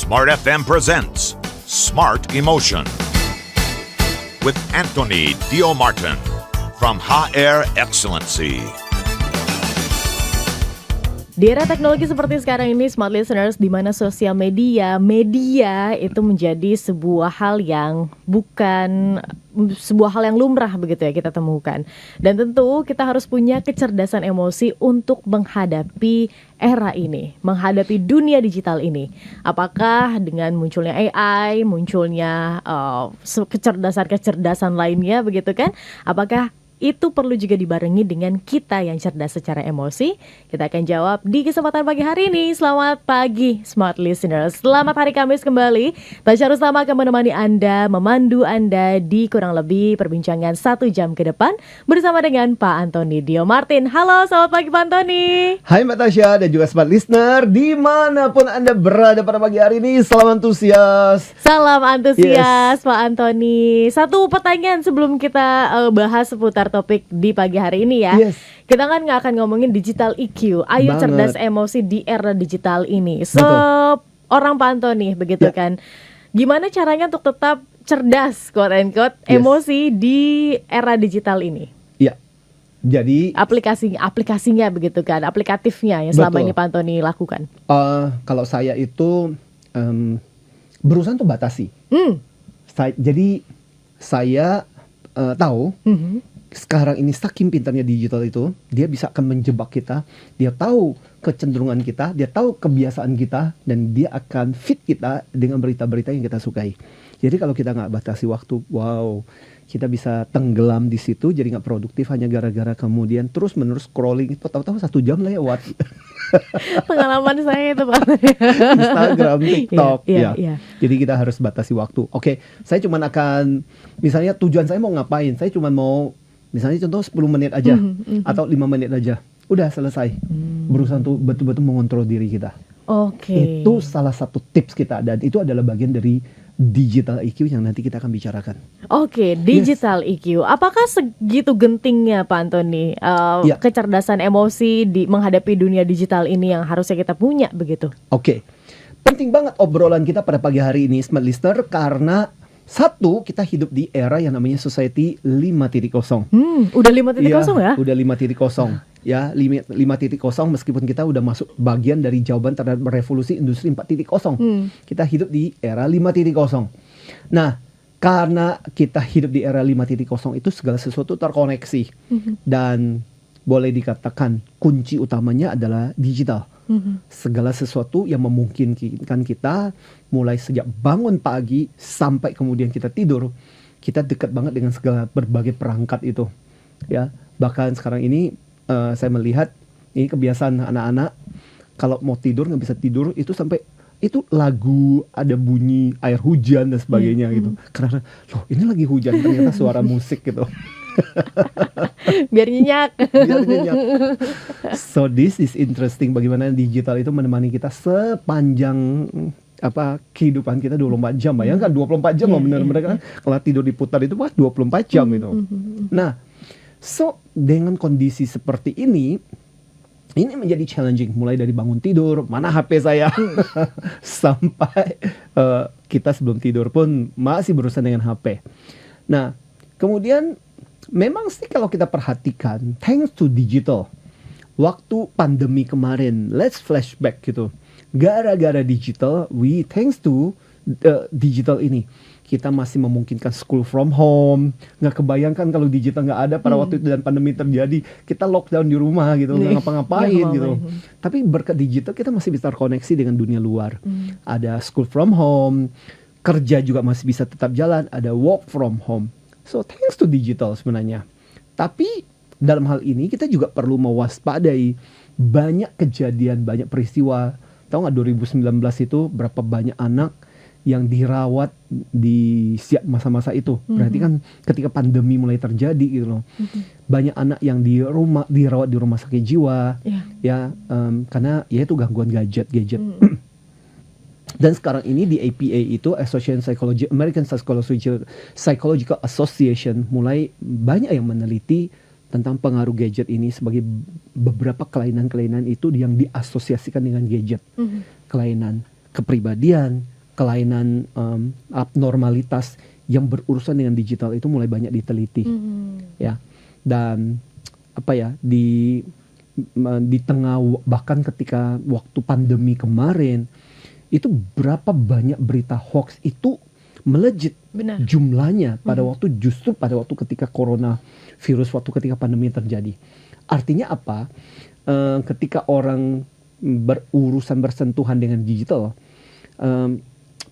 Smart FM presents Smart Emotion with Anthony Dio Martin from HR Excellency. Di era teknologi seperti sekarang ini, smart listeners, di mana sosial media itu menjadi sebuah hal yang lumrah begitu ya kita temukan. Dan tentu kita harus punya kecerdasan emosi untuk menghadapi era ini, menghadapi dunia digital ini. Apakah dengan munculnya AI, munculnya kecerdasan lainnya begitu kan? Apakah itu perlu juga dibarengi dengan kita yang cerdas secara emosi? Kita akan jawab di kesempatan pagi hari ini. Selamat pagi Smart Listeners. Selamat hari Kamis kembali. Tasya Rustama akan menemani Anda, memandu Anda di kurang lebih perbincangan 1 jam ke depan bersama dengan Pak Anthony Dio Martin. Halo, selamat pagi Pak Anthony. Hai Mbak Tasya dan juga Smart Listener dimanapun Anda berada pada pagi hari ini. Salam antusias. Salam antusias, yes. Pak Anthony. Satu pertanyaan sebelum kita bahas seputar topik di pagi hari ini ya. Yes. Kita kan nggak akan ngomongin digital EQ, ayo cerdas emosi di era digital ini. Orang Pak Anthony begitu kan. Gimana caranya untuk tetap cerdas quote and quote emosi di era digital ini? Iya. Jadi aplikasinya begitu kan, aplikatifnya yang selama ini Pak Anthony lakukan. Kalau saya itu berusaha untuk batasi. Jadi saya tahu sekarang ini saking pintarnya digital itu, dia bisa akan menjebak kita. Dia tahu kecenderungan kita, dia tahu kebiasaan kita, dan dia akan fit kita dengan berita-berita yang kita sukai. Jadi kalau kita nggak batasi waktu, kita bisa tenggelam di situ, jadi nggak produktif hanya gara-gara kemudian terus-menerus scrolling. Tahu-tahu 1 jam lah ya Pengalaman saya itu Pak. Instagram, TikTok, yeah. Jadi kita harus batasi waktu. Oke, saya cuma akan, misalnya tujuan saya mau ngapain, saya cuma mau, misalnya contoh 10 menit aja, atau 5 menit aja, udah selesai. Berusaha untuk betul-betul mengontrol diri kita. Oke. Itu salah satu tips kita, dan itu adalah bagian dari digital EQ yang nanti kita akan bicarakan. Oke, digital EQ. Apakah segitu gentingnya Pak Anthony kecerdasan emosi di menghadapi dunia digital ini yang harusnya kita punya begitu? Oke. Penting banget obrolan kita pada pagi hari ini Smart Listener, karena satu, kita hidup di era yang namanya Society 5.0. Udah 5.0 ya? Udah 5.0. Ya, 5.0 meskipun kita udah masuk bagian dari jawaban terhadap revolusi industri 4.0. Kita hidup di era 5.0. Nah, karena kita hidup di era 5.0 itu segala sesuatu terkoneksi. Dan boleh dikatakan kunci utamanya adalah digital. Segala sesuatu yang memungkinkan kita mulai sejak bangun pagi sampai kemudian kita tidur, kita dekat banget dengan segala berbagai perangkat itu. Ya, bahkan sekarang ini saya melihat ini kebiasaan anak-anak kalau mau tidur nggak bisa tidur itu sampai itu lagu ada bunyi air hujan dan sebagainya gitu. Karena ini lagi hujan, ternyata suara musik gitu. Biar nyenyak. So this is interesting, bagaimana digital itu menemani kita sepanjang kehidupan kita 24 jam. Bayangkan 24 jam benar mereka kan kalau tidur diputar itu 24 jam itu. Nah, dengan kondisi seperti ini menjadi challenging, mulai dari bangun tidur, mana HP saya, sampai kita sebelum tidur pun masih berurusan dengan HP. Nah, kemudian memang sih kalau kita perhatikan, thanks to digital, waktu pandemi kemarin, let's flashback gitu, gara-gara digital, thanks to digital ini, kita masih memungkinkan school from home. Nggak kebayangkan kalau digital nggak ada pada waktu itu dan pandemi terjadi, kita lockdown di rumah gitu, nggak ngapa-ngapain gitu. Tapi berkat digital kita masih bisa terkoneksi dengan dunia luar. Ada school from home, kerja juga masih bisa tetap jalan, ada work from home. So thanks to digital sebenarnya. Tapi dalam hal ini kita juga perlu mewaspadai banyak kejadian, banyak peristiwa. Tahu nggak 2019 itu berapa banyak anak yang dirawat di masa-masa itu. Berarti kan ketika pandemi mulai terjadi gitu loh. Banyak anak yang dirawat di rumah sakit jiwa. Karena ya itu gangguan gadget. Dan sekarang ini di APA itu, Association Psychology, American Psychological Association, mulai banyak yang meneliti tentang pengaruh gadget ini sebagai beberapa kelainan-kelainan itu yang diasosiasikan dengan gadget. Kelainan kepribadian, kelainan abnormalitas yang berurusan dengan digital itu mulai banyak diteliti, ya. Dan apa ya, di tengah bahkan ketika waktu pandemi kemarin itu berapa banyak berita hoax itu melejit. Benar. Jumlahnya pada waktu ketika virus ketika pandemi terjadi. Artinya apa? Ketika orang bersentuhan dengan digital,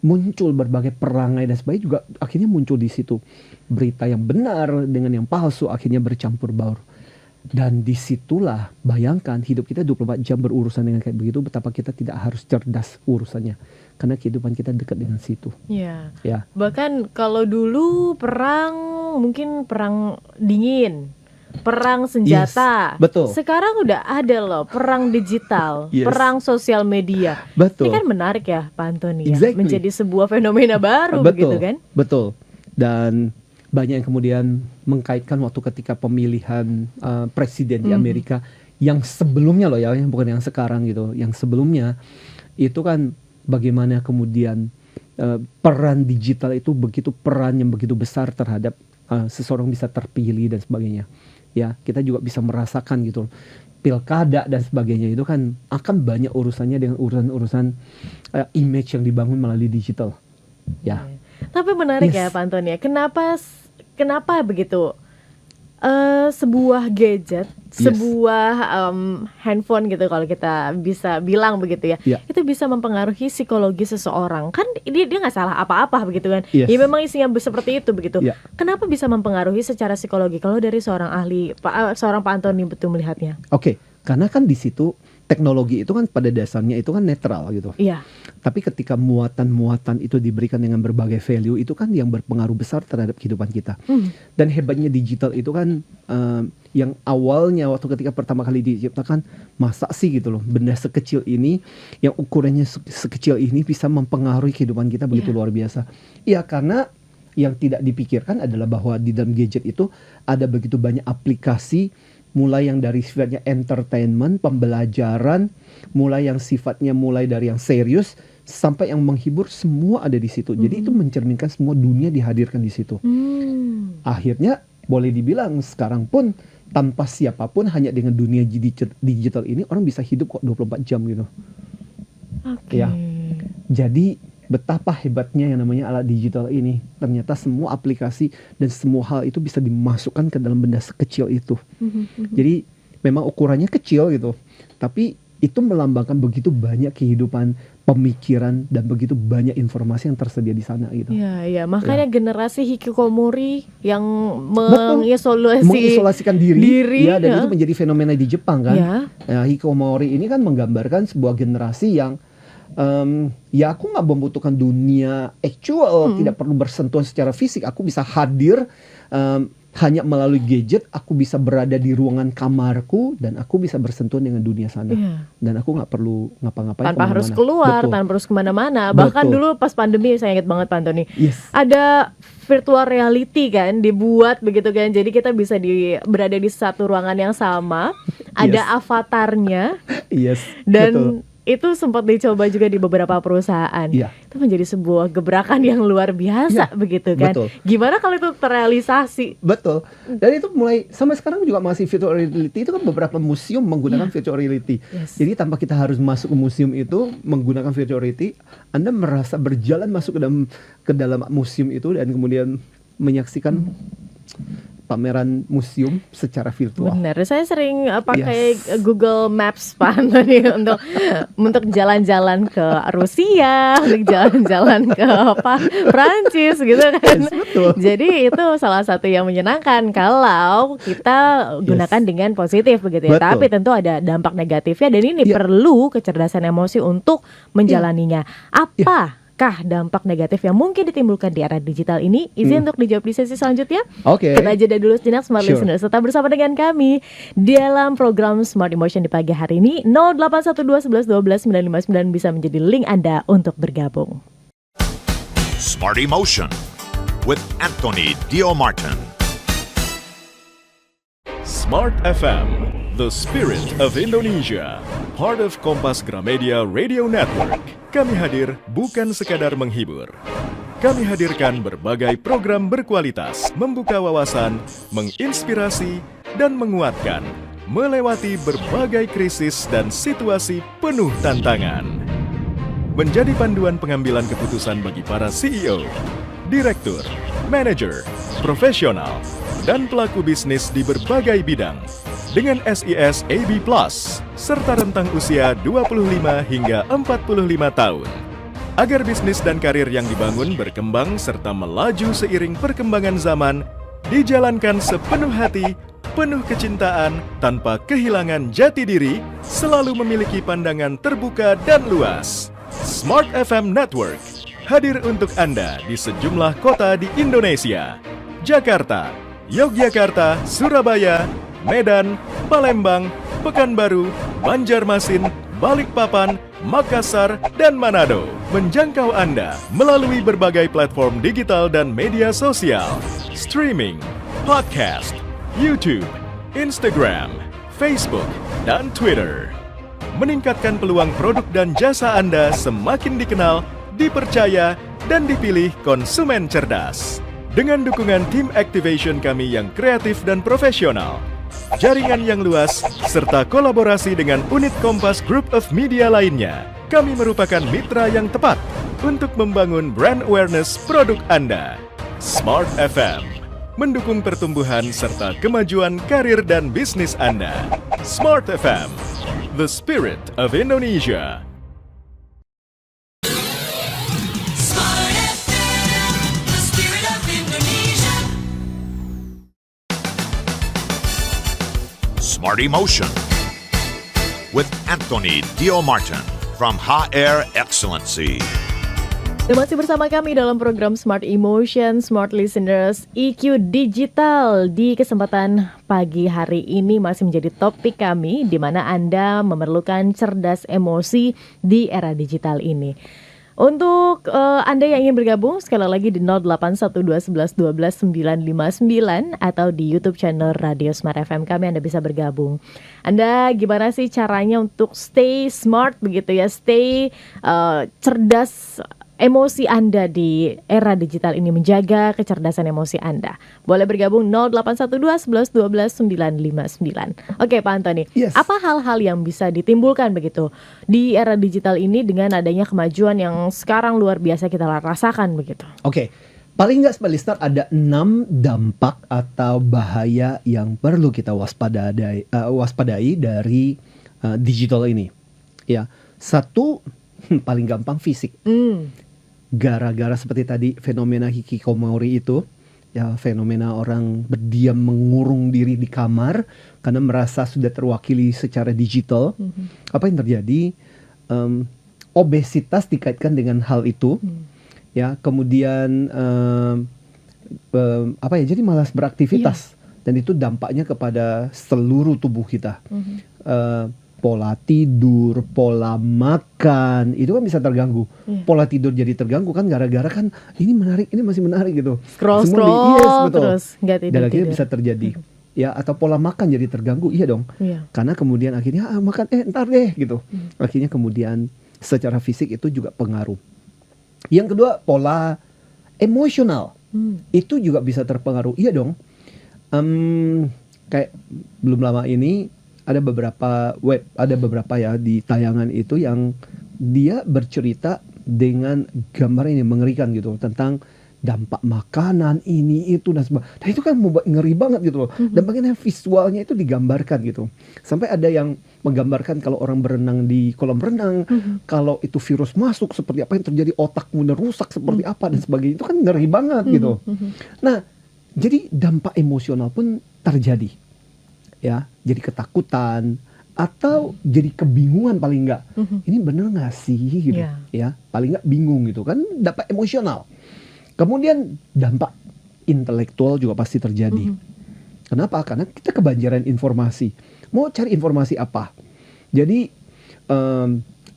muncul berbagai perangai dan sebagainya, juga akhirnya muncul di situ berita yang benar dengan yang palsu akhirnya bercampur baur. Dan disitulah bayangkan hidup kita 24 jam berurusan dengan kayak begitu, betapa kita tidak harus cerdas urusannya karena kehidupan kita dekat dengan situ. Iya. Ya. Bahkan kalau dulu mungkin perang dingin, perang senjata. Yes, betul. Sekarang udah ada loh perang digital, Yes. perang sosial media. Betul. Ini kan menarik ya Pak Antoni, ya? Exactly. Menjadi sebuah fenomena baru Betul, gitu kan? betul. Dan banyak yang kemudian mengkaitkan waktu ketika pemilihan presiden di Amerika yang sebelumnya loh ya, bukan yang sekarang gitu. Yang sebelumnya itu kan bagaimana kemudian peran digital itu peran yang begitu besar terhadap seseorang bisa terpilih dan sebagainya. Ya, kita juga bisa merasakan gitu. Pilkada dan sebagainya itu kan akan banyak urusannya dengan urusan image yang dibangun melalui digital. Ya. Tapi menarik Yes. ya Pak Antoni, kenapa begitu? Sebuah gadget, Yes. sebuah handphone gitu kalau kita bisa bilang begitu ya, Yeah. itu bisa mempengaruhi psikologi seseorang. Kan dia nggak salah apa-apa begitu kan? Yes. Ya memang isinya seperti itu begitu. Yeah. Kenapa bisa mempengaruhi secara psikologi? Kalau dari seorang ahli, seorang Pak Antoni betul melihatnya? Oke, karena kan di situ teknologi itu kan pada dasarnya itu kan netral gitu. Iya. Tapi ketika muatan-muatan itu diberikan dengan berbagai value, itu kan yang berpengaruh besar terhadap kehidupan kita. Dan hebatnya digital itu kan yang awalnya waktu ketika pertama kali diciptakan, masa sih gitu loh, benda sekecil ini yang ukurannya sekecil ini bisa mempengaruhi kehidupan kita begitu luar biasa. Iya, karena yang tidak dipikirkan adalah bahwa di dalam gadget itu ada begitu banyak aplikasi, mulai yang dari sifatnya entertainment, pembelajaran, mulai dari yang serius sampai yang menghibur, semua ada di situ. Jadi itu mencerminkan semua dunia dihadirkan di situ. Akhirnya boleh dibilang sekarang pun tanpa siapapun, hanya dengan dunia digital ini orang bisa hidup kok 24 jam gitu. Oke. Ya. Jadi betapa hebatnya yang namanya alat digital ini. Ternyata semua aplikasi dan semua hal itu bisa dimasukkan ke dalam benda sekecil itu. Jadi memang ukurannya kecil gitu, tapi itu melambangkan begitu banyak kehidupan, pemikiran, dan begitu banyak informasi yang tersedia di sana gitu. Iya, makanya generasi hikikomori yang Betul. Mengisolasikan diri ya, dan itu menjadi fenomena di Jepang kan. Ya. Nah, hikikomori ini kan menggambarkan sebuah generasi yang ya aku nggak membutuhkan dunia actual, tidak perlu bersentuhan secara fisik, aku bisa hadir hanya melalui gadget, aku bisa berada di ruangan kamarku dan aku bisa bersentuhan dengan dunia sana. Dan aku nggak perlu ngapa-ngapain tanpa harus kemana-mana. keluar, Betul. tanpa harus kemana-mana. Bahkan Betul. dulu pas pandemi saya ingat banget Pak Antoni, Yes. ada virtual reality kan dibuat begitu kan, jadi kita bisa berada di satu ruangan yang sama, ada avatarnya, Yes. dan Betul. itu sempat dicoba juga di beberapa perusahaan. Iya. Itu menjadi sebuah gebrakan yang luar biasa begitu kan. betul. Gimana kalau itu terrealisasi? Betul. Dan itu mulai sampai sekarang juga masih virtual reality, itu kan beberapa museum menggunakan virtual reality. Yes. Jadi tanpa kita harus masuk ke museum itu menggunakan virtual reality, Anda merasa berjalan masuk ke dalam museum itu dan kemudian menyaksikan pameran museum secara virtual. Benar, saya sering pakai Google Maps Pak Antoni untuk jalan-jalan ke Rusia, untuk jalan-jalan ke Prancis gitu kan. Yes, betul. Jadi itu salah satu yang menyenangkan kalau kita gunakan dengan positif begitu ya. Betul. Tapi tentu ada dampak negatifnya dan ini perlu kecerdasan emosi untuk menjalaninya. Apakah dampak negatif yang mungkin ditimbulkan di era digital ini? Izin untuk dijawab di sesi selanjutnya. Oke. Kita jeda dulu sejenak Smart Sure. Listeners. Tetap bersama dengan kami dalam program Smart Emotion di pagi hari ini. 0812 11 12 959 bisa menjadi link Anda untuk bergabung. Smart Emotion with Anthony Dio Martin. Smart FM, the spirit of Indonesia. Part of Kompas Gramedia Radio Network. kami hadir bukan sekadar menghibur. Kami hadirkan berbagai program berkualitas, membuka wawasan, menginspirasi, dan menguatkan, melewati berbagai krisis dan situasi penuh tantangan. Menjadi panduan pengambilan keputusan bagi para CEO, direktur, manajer, profesional, dan pelaku bisnis di berbagai bidang dengan SIS AB+, serta rentang usia 25 hingga 45 tahun. Agar bisnis dan karir yang dibangun berkembang serta melaju seiring perkembangan zaman, dijalankan sepenuh hati, penuh kecintaan, tanpa kehilangan jati diri, selalu memiliki pandangan terbuka dan luas. Smart FM Network hadir untuk Anda di sejumlah kota di Indonesia. Jakarta, Yogyakarta, Surabaya, Medan, Palembang, Pekanbaru, Banjarmasin, Balikpapan, Makassar, dan Manado. Menjangkau Anda melalui berbagai platform digital dan media sosial, streaming, podcast, YouTube, Instagram, Facebook, dan Twitter. Meningkatkan peluang produk dan jasa Anda semakin dikenal, dipercaya, dan dipilih konsumen cerdas. Dengan dukungan tim activation kami yang kreatif dan profesional, jaringan yang luas, serta kolaborasi dengan unit Kompas Group of Media lainnya, kami merupakan mitra yang tepat untuk membangun brand awareness produk Anda. Smart FM mendukung pertumbuhan serta kemajuan karir dan bisnis Anda. Smart FM, the spirit of Indonesia. Smart FM, the spirit of Indonesia. Smart Emotion with Anthony Dio Martin from HR Excellency. Dan masih bersama kami dalam program Smart Emotion, Smart Listeners, EQ Digital. Di kesempatan pagi hari ini masih menjadi topik kami, di mana Anda memerlukan cerdas emosi di era digital ini. Untuk Anda yang ingin bergabung, sekali lagi di 0812111299 atau di YouTube channel Radio Smart FM kami Anda bisa bergabung. Anda gimana sih caranya untuk stay smart begitu ya, stay cerdas emosi Anda di era digital ini, menjaga kecerdasan emosi Anda? Boleh bergabung 0812111299. Oke Pak Antoni, Yes. apa hal-hal yang bisa ditimbulkan begitu di era digital ini dengan adanya kemajuan yang sekarang luar biasa kita rasakan begitu? Oke, paling nggak Smart Listener ada 6 dampak atau bahaya yang perlu kita waspadai dari digital ini. Ya, satu paling gampang fisik. Gara-gara seperti tadi fenomena hikikomori itu, ya fenomena orang berdiam mengurung diri di kamar karena merasa sudah terwakili secara digital. Apa yang terjadi? Obesitas dikaitkan dengan hal itu. Ya, kemudian jadi malas beraktivitas, dan itu dampaknya kepada seluruh tubuh kita. Pola tidur, pola makan, itu kan bisa terganggu. Pola tidur jadi terganggu kan gara-gara kan ini menarik, ini masih menarik gitu. Scroll Yes, betul. terus nggak Dan akhirnya tidur-tidur. bisa terjadi. Ya, atau pola makan jadi terganggu, iya dong. Iya. Karena kemudian akhirnya makan ntar deh gitu. Akhirnya kemudian secara fisik itu juga pengaruh. Yang kedua, pola emosional. Itu juga bisa terpengaruh. Iya dong. Kayak belum lama ini ada beberapa ya di tayangan itu yang dia bercerita dengan gambar ini mengerikan gitu tentang dampak makanan ini itu dan sebagainya. Nah itu kan ngeri banget gitu loh. Dan bagaimana visualnya itu digambarkan gitu. Sampai ada yang menggambarkan kalau orang berenang di kolam renang, kalau itu virus masuk seperti apa yang terjadi, otakmu rusak seperti apa dan sebagainya. Itu kan ngeri banget gitu. Nah, jadi dampak emosional pun terjadi. Ya, jadi ketakutan atau jadi kebingungan paling enggak. Ini bener nggak sih gitu. Yeah. Ya, paling nggak bingung gitu kan, dampak emosional. Kemudian dampak intelektual juga pasti terjadi. Kenapa? Karena kita kebanjiran informasi. Mau cari informasi apa? Jadi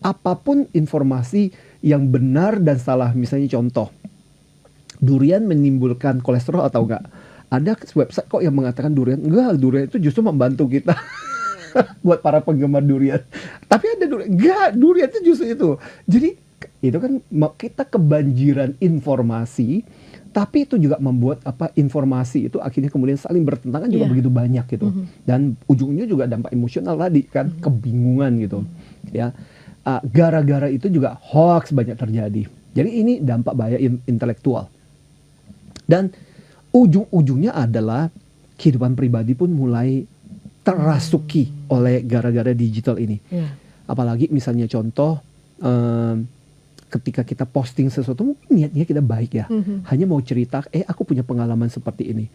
apapun informasi yang benar dan salah. Misalnya contoh, durian menimbulkan kolesterol atau enggak? Ada website kok yang mengatakan durian itu justru membantu kita. Buat para penggemar durian. Tapi ada durian itu justru itu. Jadi itu kan kita kebanjiran informasi, tapi itu juga membuat informasi itu akhirnya kemudian saling bertentangan juga Iya. begitu banyak gitu. Dan ujungnya juga dampak emosional tadi kan, kebingungan gitu. Ya. Gara-gara itu juga hoax banyak terjadi. Jadi ini dampak bahaya intelektual. Dan ujung-ujungnya adalah kehidupan pribadi pun mulai terasuki oleh gara-gara digital ini. Iya. Apalagi misalnya contoh ketika kita posting sesuatu, mungkin niatnya kita baik ya, hanya mau cerita, aku punya pengalaman seperti ini.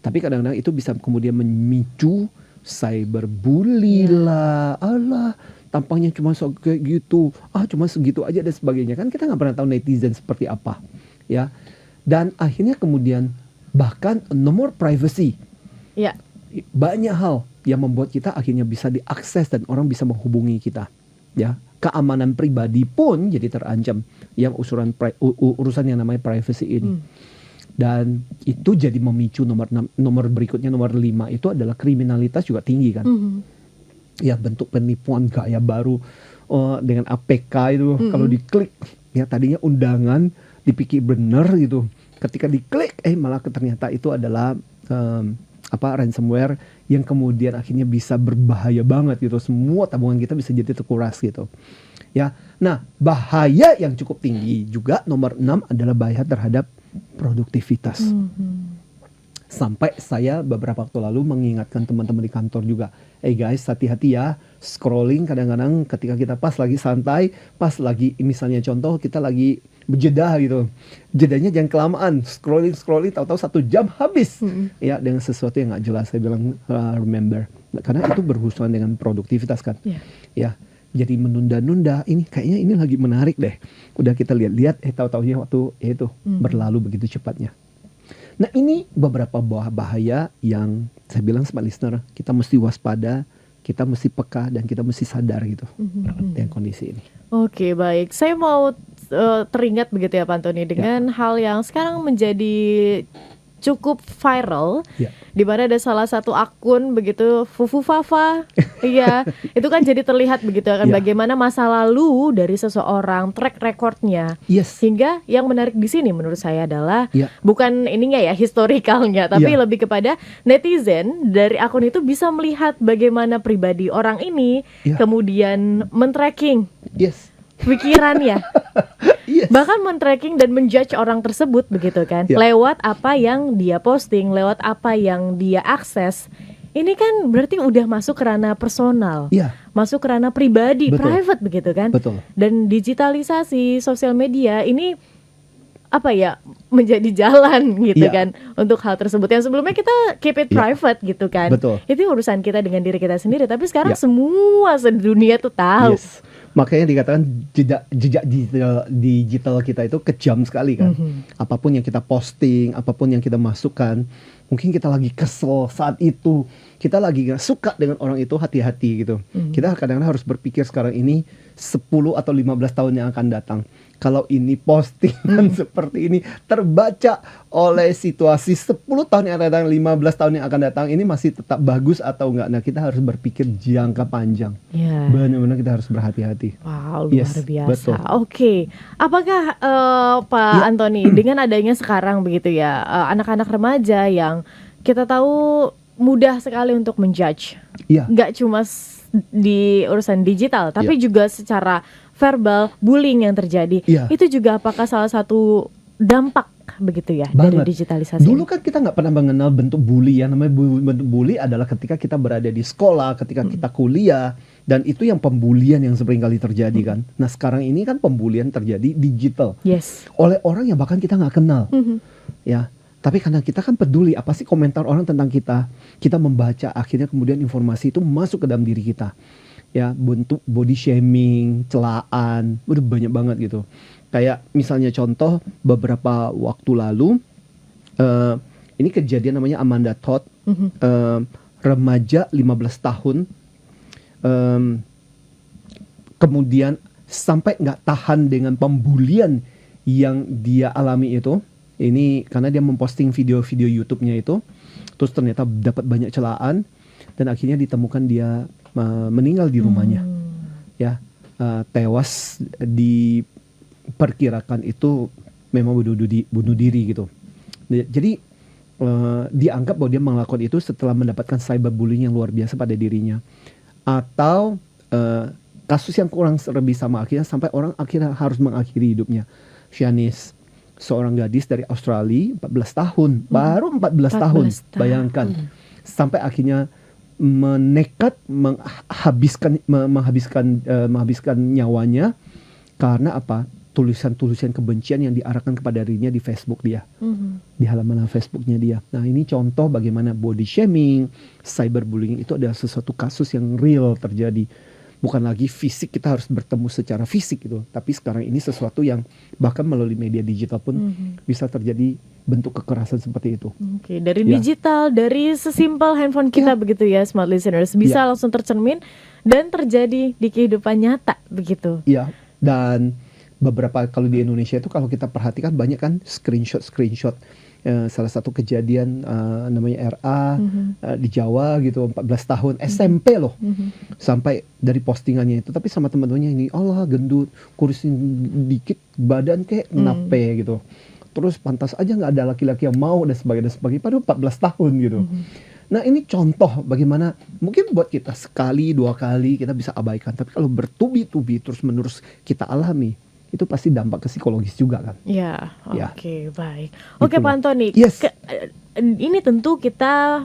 Tapi kadang-kadang itu bisa kemudian memicu cyberbully lah, alah tampangnya cuma kayak gitu, cuma segitu aja dan sebagainya. Kan kita nggak pernah tahu netizen seperti apa, ya. Dan akhirnya kemudian bahkan nomor privacy, Iya. banyak hal yang membuat kita akhirnya bisa diakses dan orang bisa menghubungi kita, ya. Keamanan pribadi pun jadi terancam yang urusan yang namanya privacy ini. Dan itu jadi memicu nomor berikutnya, nomor 5 itu adalah kriminalitas juga tinggi kan. Ya, bentuk penipuan gaya baru dengan APK itu kalau diklik ya, tadinya undangan dipikir bener gitu, ketika diklik malah ternyata itu adalah ransomware yang kemudian akhirnya bisa berbahaya banget gitu. Semua tabungan kita bisa jadi terkuras gitu. Ya. Nah, bahaya yang cukup tinggi juga nomor 6 adalah bahaya terhadap produktivitas. Sampai saya beberapa waktu lalu mengingatkan teman-teman di kantor juga, guys, hati-hati ya, scrolling kadang-kadang ketika kita pas lagi santai, pas lagi misalnya contoh kita lagi berjeda gitu, jedanya jangan kelamaan, scrolling tahu-tahu 1 jam habis ya dengan sesuatu yang nggak jelas. Saya bilang remember, karena itu berhubungan dengan produktivitas kan. Ya, jadi menunda-nunda, ini kayaknya ini lagi menarik deh, udah kita lihat-lihat tahu-taunya waktu itu berlalu begitu cepatnya. Nah, ini beberapa bahaya yang saya bilang smart listener, kita mesti waspada, kita mesti peka, dan kita mesti sadar gitu dengan kondisi ini. Oke, baik. Saya mau teringat begitu ya Pak Antoni dengan hal yang sekarang menjadi cukup viral, di mana ada salah satu akun begitu Fufu Fafa, iya, itu kan jadi terlihat begitu kan bagaimana masa lalu dari seseorang, track recordnya, hingga yang menarik di sini menurut saya adalah bukan ininya ya historikalnya, tapi lebih kepada netizen dari akun itu bisa melihat bagaimana pribadi orang ini kemudian men-tracking pikirannya. Bahkan men-tracking dan menjudge orang tersebut begitu kan, lewat apa yang dia posting, lewat apa yang dia akses. Ini kan berarti udah masuk ke ranah personal, masuk ke ranah pribadi, private begitu kan. Dan digitalisasi sosial media ini menjadi jalan gitu kan untuk hal tersebut. Yang sebelumnya kita keep it private gitu kan. Itu urusan kita dengan diri kita sendiri, tapi sekarang semua sedunia tuh tahu. Makanya dikatakan jejak digital kita itu kejam sekali kan. Apapun yang kita posting, apapun yang kita masukkan, mungkin kita lagi kesel saat itu, kita lagi gak suka dengan orang itu, hati-hati gitu. Kita kadang-kadang harus berpikir sekarang ini 10 atau 15 tahun yang akan datang, kalau ini postingan seperti ini terbaca oleh situasi 10 tahun yang akan datang, 15 tahun yang akan datang, ini masih tetap bagus atau enggak. Nah, kita harus berpikir jangka panjang. Benar-benar kita harus berhati-hati. Wow, luar biasa. Oke. Apakah Pak Antoni dengan adanya sekarang begitu ya, anak-anak remaja yang kita tahu mudah sekali untuk menjudge, nggak cuma di urusan digital, tapi juga secara verbal, bullying yang terjadi, itu juga apakah salah satu dampak begitu ya dari digitalisasi? Dulu kan kita nggak pernah mengenal bentuk bully. Yang namanya bentuk bully adalah ketika kita berada di sekolah, ketika kita kuliah, dan itu yang pembulian yang seringkali terjadi kan. Nah, sekarang ini kan pembulian terjadi digital, oleh orang yang bahkan kita nggak kenal, ya. Tapi karena kita kan peduli apa sih komentar orang tentang kita, kita membaca, akhirnya kemudian informasi itu masuk ke dalam diri kita. Ya, bentuk body shaming, celaan, udah banyak banget gitu. Kayak misalnya contoh beberapa waktu lalu, ini kejadian namanya Amanda Todd, remaja 15 tahun, kemudian sampai nggak tahan dengan pembulian yang dia alami itu. Ini karena dia memposting video-video YouTube-nya itu, terus ternyata dapat banyak celaan, dan akhirnya ditemukan dia meninggal di rumahnya, ya, tewas di perkirakan itu memang bunuh diri gitu. Jadi dianggap bahwa dia melakukan itu setelah mendapatkan cyberbullying yang luar biasa pada dirinya, atau kasus yang kurang lebih sama akhirnya sampai orang akhirnya harus mengakhiri hidupnya. Shanice, seorang gadis dari Australia, 14 tahun, baru 14 tahun, bayangkan, sampai akhirnya menekat menghabiskan nyawanya karena apa? Tulisan-tulisan kebencian yang diarahkan kepada dirinya di Facebook dia, di halaman Facebooknya dia. Nah, ini contoh bagaimana body shaming, cyberbullying itu adalah sesuatu kasus yang real terjadi. Bukan lagi fisik, kita harus bertemu secara fisik gitu, tapi sekarang ini sesuatu yang bahkan melalui media digital pun bisa terjadi bentuk kekerasan seperti itu. Oke, dari digital, dari sesimpel handphone kita begitu ya, smart listeners, bisa langsung tercermin dan terjadi di kehidupan nyata begitu. Iya, dan beberapa kalau di Indonesia itu kalau kita perhatikan banyak kan screenshot. Salah satu kejadian namanya RA di Jawa gitu, 14 tahun, SMP loh. Sampai dari postingannya itu, tapi sama teman-temannya ini, Allah gendut, kurusin dikit badan kayak nape gitu. Terus pantas aja nggak ada laki-laki yang mau dan sebagainya. Padahal 14 tahun gitu. Nah, ini contoh bagaimana mungkin buat kita sekali, 2 kali kita bisa abaikan. Tapi kalau bertubi-tubi terus-menerus kita alami, itu pasti dampak ke psikologis juga kan. Ya, Ya. oke, baik. Oke, Gitu Pak loh. Antoni, Yes. ini tentu kita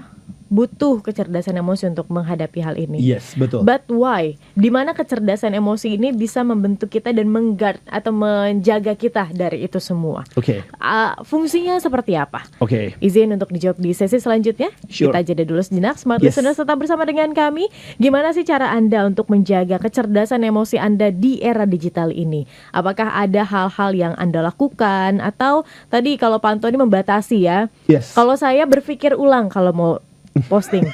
butuh kecerdasan emosi untuk menghadapi hal ini. Yes, betul. But why? Di mana kecerdasan emosi ini bisa membentuk kita dan mengguard atau menjaga kita dari itu semua? Oke. Fungsinya seperti apa? Oke. Izin untuk dijawab di sesi selanjutnya. Sure. Kita jeda dulu sejenak. Smart Yes. listeners tetap bersama dengan kami. Gimana sih cara Anda untuk menjaga kecerdasan emosi Anda di era digital ini? Apakah ada hal-hal yang Anda lakukan? Atau tadi kalau Pak Antoni membatasi ya. Yes. Kalau saya berpikir ulang kalau mau posting.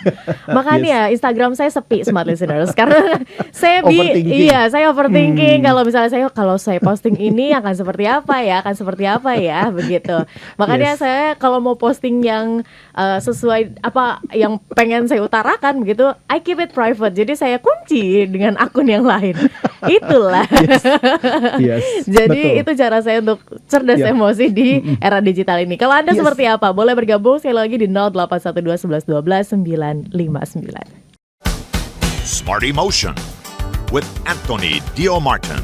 Makanya Instagram saya sepi, smart listeners, karena saya Overthinking. saya overthinking kalau saya posting ini akan seperti apa ya begitu. Makanya Yes. saya kalau mau posting yang sesuai apa yang pengen saya utarakan begitu, I keep it private. Jadi saya kunci dengan akun yang lain. Itulah. Yes. Jadi betul. itu cara saya untuk cerdas Ya. emosi di era digital ini. Kalau Anda Yes. seperti apa? Boleh bergabung sekali lagi di 0812 11 12 959. Smart Emotion with Anthony Dio Martin.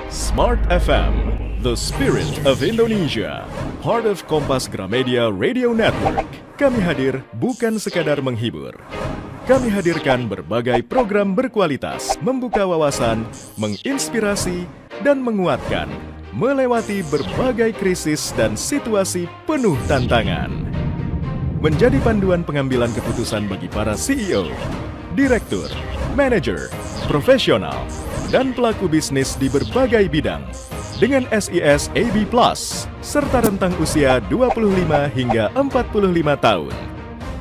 Smart FM, the spirit of Indonesia, part of Kompas Gramedia Radio Network. Kami hadir bukan sekadar menghibur. Kami hadirkan berbagai program berkualitas, membuka wawasan, menginspirasi, dan menguatkan, melewati berbagai krisis dan situasi penuh tantangan. Menjadi panduan pengambilan keputusan bagi para CEO, direktur, manajer, profesional, dan pelaku bisnis di berbagai bidang dengan SIS AB+, serta rentang usia 25 hingga 45 tahun.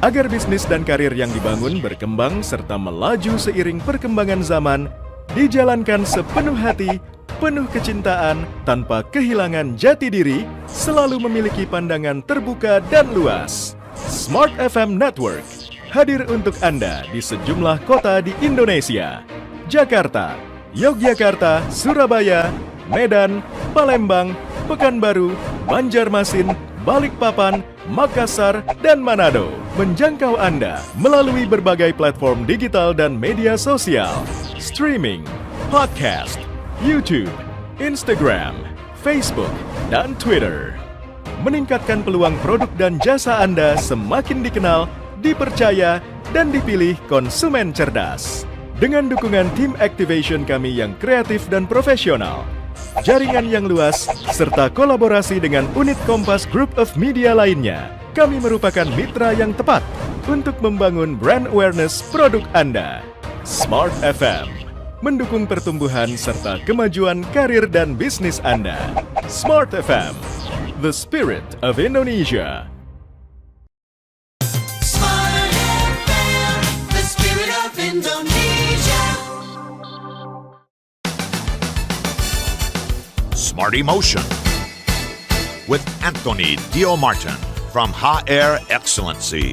Agar bisnis dan karir yang dibangun berkembang serta melaju seiring perkembangan zaman, dijalankan sepenuh hati, penuh kecintaan, tanpa kehilangan jati diri, selalu memiliki pandangan terbuka dan luas. Smart FM Network hadir untuk Anda di sejumlah kota di Indonesia: Jakarta, Yogyakarta, Surabaya, Medan, Palembang, Pekanbaru, Banjarmasin, Balikpapan, Makassar, dan Manado. Menjangkau Anda melalui berbagai platform digital dan media sosial, streaming, podcast, YouTube, Instagram, Facebook, dan Twitter. Meningkatkan peluang produk dan jasa Anda semakin dikenal, dipercaya, dan dipilih konsumen cerdas. Dengan dukungan tim activation kami yang kreatif dan profesional, jaringan yang luas, serta kolaborasi dengan unit Kompas Group of Media lainnya, kami merupakan mitra yang tepat untuk membangun brand awareness produk Anda. Smart FM mendukung pertumbuhan serta kemajuan karir dan bisnis Anda. Smart FM, the spirit of Indonesia. Smart FM, the spirit of Indonesia. Smart Emotion with Anthony Dio Martin from HR Excellency.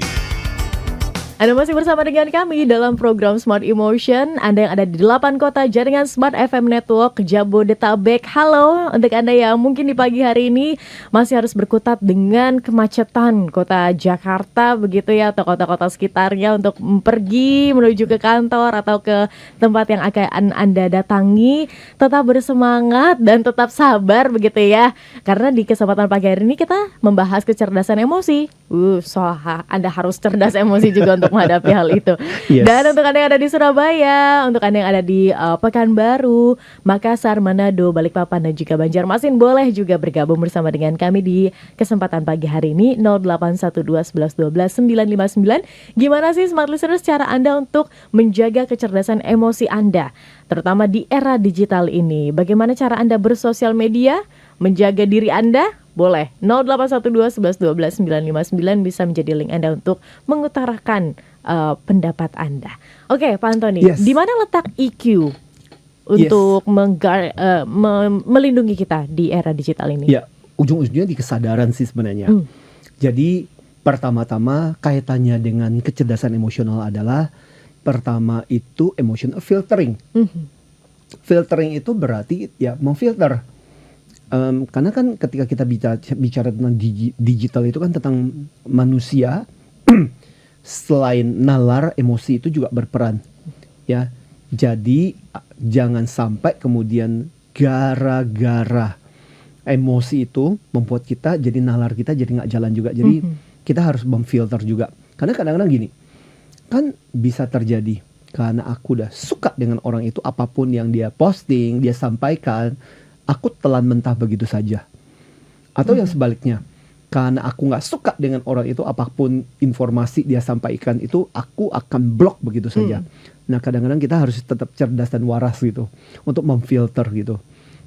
Anda masih bersama dengan kami dalam program Smart Emotion. Anda yang ada di 8 kota jaringan Smart FM Network Jabodetabek. Halo untuk Anda yang mungkin di pagi hari ini masih harus berkutat dengan kemacetan kota Jakarta begitu ya, atau kota-kota sekitarnya untuk pergi menuju ke kantor atau ke tempat yang akan Anda datangi. Tetap bersemangat dan tetap sabar begitu ya. Karena di kesempatan pagi hari ini kita membahas kecerdasan emosi. Soal Anda harus cerdas emosi juga untuk menghadapi hal itu. Yes. Dan untuk Anda yang ada di Surabaya, untuk Anda yang ada di Pekanbaru, Makassar, Manado, Balikpapan dan juga Banjarmasin, boleh juga bergabung bersama dengan kami di kesempatan pagi hari ini 0812 11 12 959. Gimana sih Smart Listeners cara Anda untuk menjaga kecerdasan emosi Anda, terutama di era digital ini? Bagaimana cara Anda bersosial media, menjaga diri Anda? Boleh 0812 11 12 959 bisa menjadi link Anda untuk mengutarakan pendapat Anda. Oke, Pak Antoni, Yes. di mana letak EQ untuk melindungi kita di era digital ini? Ya, ujung-ujungnya di kesadaran sih sebenarnya. Jadi pertama-tama kaitannya dengan kecerdasan emosional adalah pertama itu emotional filtering. Filtering itu berarti ya memfilter. Karena kan ketika kita bicara tentang digital itu kan tentang manusia. Selain nalar, emosi itu juga berperan. Ya, jadi jangan sampai kemudian gara-gara emosi itu membuat kita jadi nalar kita jadi nggak jalan juga. Jadi kita harus memfilter juga. Karena kadang-kadang gini, kan bisa terjadi karena aku udah suka dengan orang itu, apapun yang dia posting, dia sampaikan, aku telan mentah begitu saja. Atau yang sebaliknya, karena aku nggak suka dengan orang itu, apapun informasi dia sampaikan itu aku akan blok begitu saja. Nah, kadang-kadang kita harus tetap cerdas dan waras gitu untuk memfilter gitu.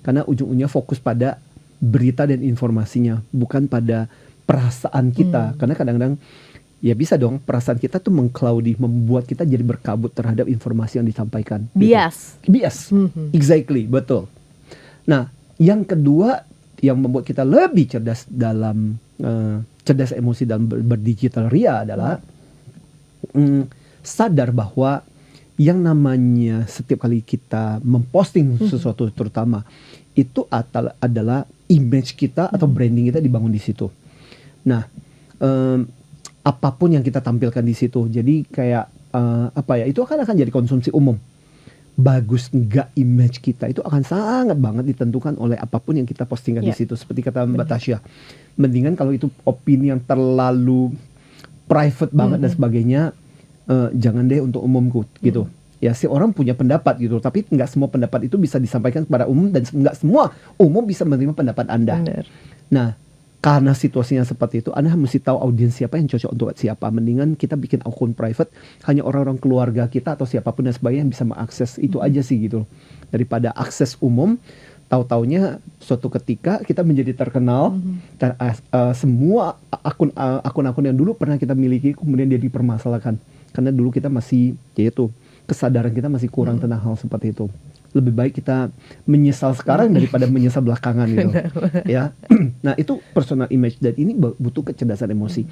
Karena ujung-ujungnya fokus pada berita dan informasinya, bukan pada perasaan kita. Karena kadang-kadang ya bisa dong perasaan kita tuh mengcloudy, membuat kita jadi berkabut terhadap informasi yang disampaikan. Bias. Gitu. Bias, exactly, betul. Nah, yang kedua yang membuat kita lebih cerdas dalam cerdas emosi dalam berdigital ria adalah sadar bahwa yang namanya setiap kali kita memposting sesuatu terutama itu adalah image kita atau branding kita dibangun di situ. Nah, apapun yang kita tampilkan di situ, jadi kayak itu akan jadi konsumsi umum. Bagus enggak image kita itu akan sangat banget ditentukan oleh apapun yang kita postingkan di situ. Seperti kata Mbak Tasya, mendingan kalau itu opini yang terlalu private banget dan sebagainya, jangan deh untuk umumku gitu. Ya, si orang punya pendapat gitu, tapi nggak semua pendapat itu bisa disampaikan kepada umum dan nggak semua umum bisa menerima pendapat Anda. Benar. Nah, karena situasinya seperti itu, Anda mesti tahu audiens siapa yang cocok untuk siapa. Mendingan kita bikin akun private, hanya orang-orang keluarga kita atau siapapun dan sebagainya yang bisa mengakses itu aja sih gitu. Daripada akses umum, tahu-taunya suatu ketika kita menjadi terkenal, dan semua akun-akun yang dulu pernah kita miliki kemudian dia dipermasalahkan. Karena dulu kita masih, yaitu kesadaran kita masih kurang tentang hal seperti itu. Lebih baik kita menyesal sekarang daripada menyesal belakangan gitu. Ya. Nah, itu personal image dan ini butuh kecerdasan emosi.